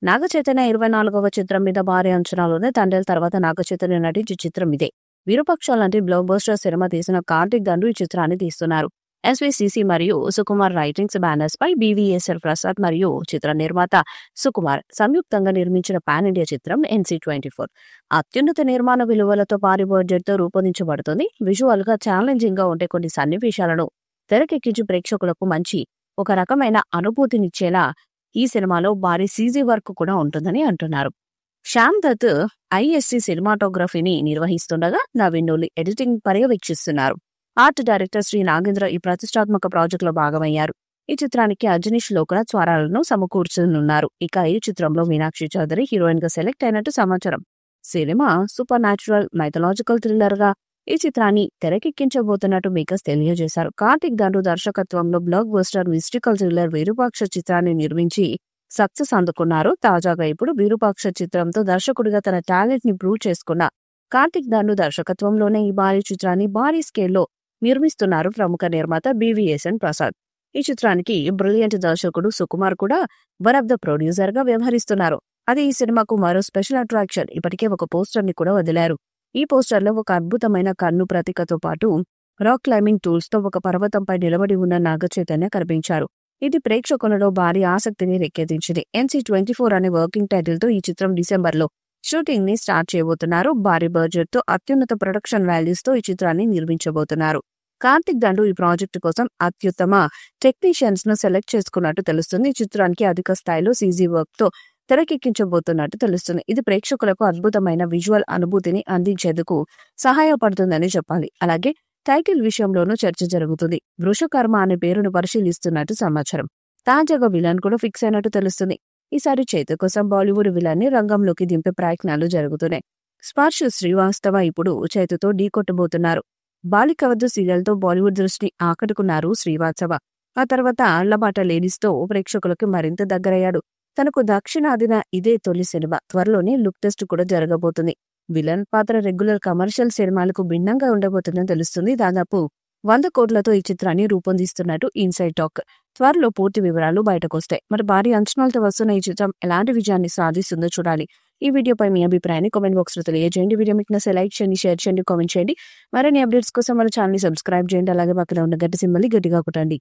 నాగ చైతన్య 24వ చిత్రం మీద భారీ అంచనాలున్నాయి. తండ్రి తర్వాత నాగ చైతన్య నటించే చిత్రం ఇదే. విరూపాక్ష లాంటి బ్లాక్ బస్టర్ సినిమా తీసిన కార్తిక్ దండు ఈ చిత్రాన్ని తీస్తున్నారు. ఎస్విసిసి మరియు సుకుమార్ రైటింగ్స్ బ్యానర్స్ పై బివిఎస్ఎల్ ప్రసాద్ మరియు చిత్ర నిర్మాత సుకుమార్ సంయుక్తంగా నిర్మించిన పాన్ ఇండియా చిత్రం NC24 అత్యున్నత నిర్మాణ విలువలతో భారీ బడ్జెట్ తో రూపొందించబడుతుంది. విజువల్ గా ఛాలెంజింగ్ గా ఉండే కొన్ని సన్నివేశాలను తెరకెక్కించి ప్రేక్షకులకు మంచి ఒక రకమైన అనుభూతినిచ్చేలా ఈ సినిమాలో భారీ సీజీ వర్క్ కూడా ఉంటుందని అంటున్నారు. శ్యామ్ దత్ ఐఎస్సి సినిమాటోగ్రఫీని నిర్వహిస్తుండగా నవీన్ నూలి ఎడిటింగ్ పర్యవేక్షిస్తున్నారు. ఆర్ట్ డైరెక్టర్ శ్రీ నాగేంద్ర ఈ ప్రతిష్టాత్మక ప్రాజెక్టులో భాగమయ్యారు. ఈ చిత్రానికి అజనీష్ లోకనాథ్ స్వరాలను సమకూర్చనున్నారు. ఇక ఈ చిత్రంలో మీనాక్షి చౌదరి హీరోయిన్ గా సెలెక్ట్ అయినట్టు సమాచారం. Cinema super natural mythological thriller గా ఈ చిత్రాన్ని తెరకెక్కించబోతున్నట్టు మేకర్స్ తెలియజేశారు. కార్తిక్ దండు దర్శకత్వంలో block buster mystical thriller Virupaksha చిత్రాన్ని నిర్మించి సక్సెస్ అందుకున్నారు. తాజాగా ఇప్పుడు విరూపాక్ష చిత్రంతో దర్శకుడిగా తన టాలెంట్ ని ప్రూవ్ చేసుకున్న కార్తిక్ దండు దర్శకత్వంలోనే ఈ భారీ చిత్రాన్ని భారీ స్కేల్లో నిర్మిస్తున్నారు ప్రముఖ నిర్మాత బివిఎస్ఎన్ ప్రసాద్. ఈ చిత్రానికి బ్రిలియంట్ దర్శకుడు సుకుమార్ కూడా వన్ ఆఫ్ ద ప్రొడ్యూసర్ గా వ్యవహరిస్తున్నారు. అది ఈ సినిమాకు మరో స్పెషల్ అట్రాక్షన్. ఇప్పటికే ఒక పోస్టర్ ని కూడా వదిలారు. ఈ పోస్టర్ లో ఒక అద్భుతమైన కన్ను ప్రతీకతో పాటు రాక్ క్లైంబింగ్ టూల్స్ తో ఒక పర్వతంపై నిలబడి ఉన్న నాగ చైతన్య కనిపించారు. ఇది ప్రేక్షకులలో భారీ ఆసక్తిని రేకెత్తించింది. NC24 అనే వర్కింగ్ టైటిల్ తో ఈ చిత్రం డిసెంబర్లో షూటింగ్ ని స్టార్ట్ చేయబోతున్నారు. భారీ బడ్జెట్ తో అత్యున్నత ప్రొడక్షన్ వాల్యూస్ తో ఈ చిత్రాన్ని నిర్మించబోతున్నారు. కార్తిక్ దండు ఈ ప్రాజెక్టు కోసం అత్యుత్తమ టెక్నీషియన్స్ ను సెలెక్ట్ చేసుకున్నట్టు తెలుస్తుంది. ఈ చిత్రానికి అధిక స్థాయిలో సీజీ వర్క్ తో తెరకెక్కించబోతున్నట్టు తెలుస్తుంది. ఇది ప్రేక్షకులకు అద్భుతమైన విజువల్ అనుభూతిని అందించేందుకు సహాయపడుతుందని చెప్పాలి. అలాగే టైటిల్ విషయంలోనూ చర్చ జరుగుతుంది. వృషకర్మ అనే పేరును పరిశీలిస్తున్నట్టు సమాచారం. తాజాగా విలన్ కూడా ఫిక్స్ అయినట్టు తెలుస్తుంది. ఈసారి చైతు కోసం బాలీవుడ్ విలన్ ని రంగంలోకి దింపే ప్రయత్నాలు జరుగుతున్నాయి. స్పర్శ్ శ్రీవాస్తవ ఇప్పుడు చైతుతో ఢీకొట్టబోతున్నారు. బాలికవద్దు సీరియల్ తో బాలీవుడ్ దృష్టిని ఆకట్టుకున్నారు శ్రీవాస్తవ. ఆ తర్వాత ఆళ్లబాట లేడీస్ తో ప్రేక్షకులకు మరింత దగ్గరయ్యాడు. తనకు దక్షిణాదిన ఇదే తొలి సినిమా. త్వరలోనే లుక్ టెస్ట్ కూడా జరగబోతుంది. విలన్ పాత్ర రెగ్యులర్ కమర్షియల్ సినిమాలకు భిన్నంగా ఉండబోతుందని తెలుస్తుంది. దాదాపు 100 కోట్లతో ఈ చిత్రాన్ని రూపొందిస్తున్నట్టు ఇన్సైడ్ టాక్. త్వరలో పూర్తి వివరాలు బయటకొస్తాయి. మరి భారీ అంచనాలతో వస్తున్న ఈ చిత్రం ఎలాంటి విజయాన్ని సాధిస్తుందో చూడాలి. ఈ వీడియోపై మీ అభిప్రాయాన్ని కామెంట్ బాక్స్ లో తెలియజేయండి. వీడియో మీకు నచ్చితే లైక్ చేయండి, షేర్ చేయండి, కామెంట్ చేయండి. మరిన్ని అప్డేట్స్ కోసం మన ఛానల్ ని సబ్స్క్రైబ్ చేయండి. అలాగే పక్కన ఉన్న గంట సింబల్ ని గట్టిగా కొట్టండి.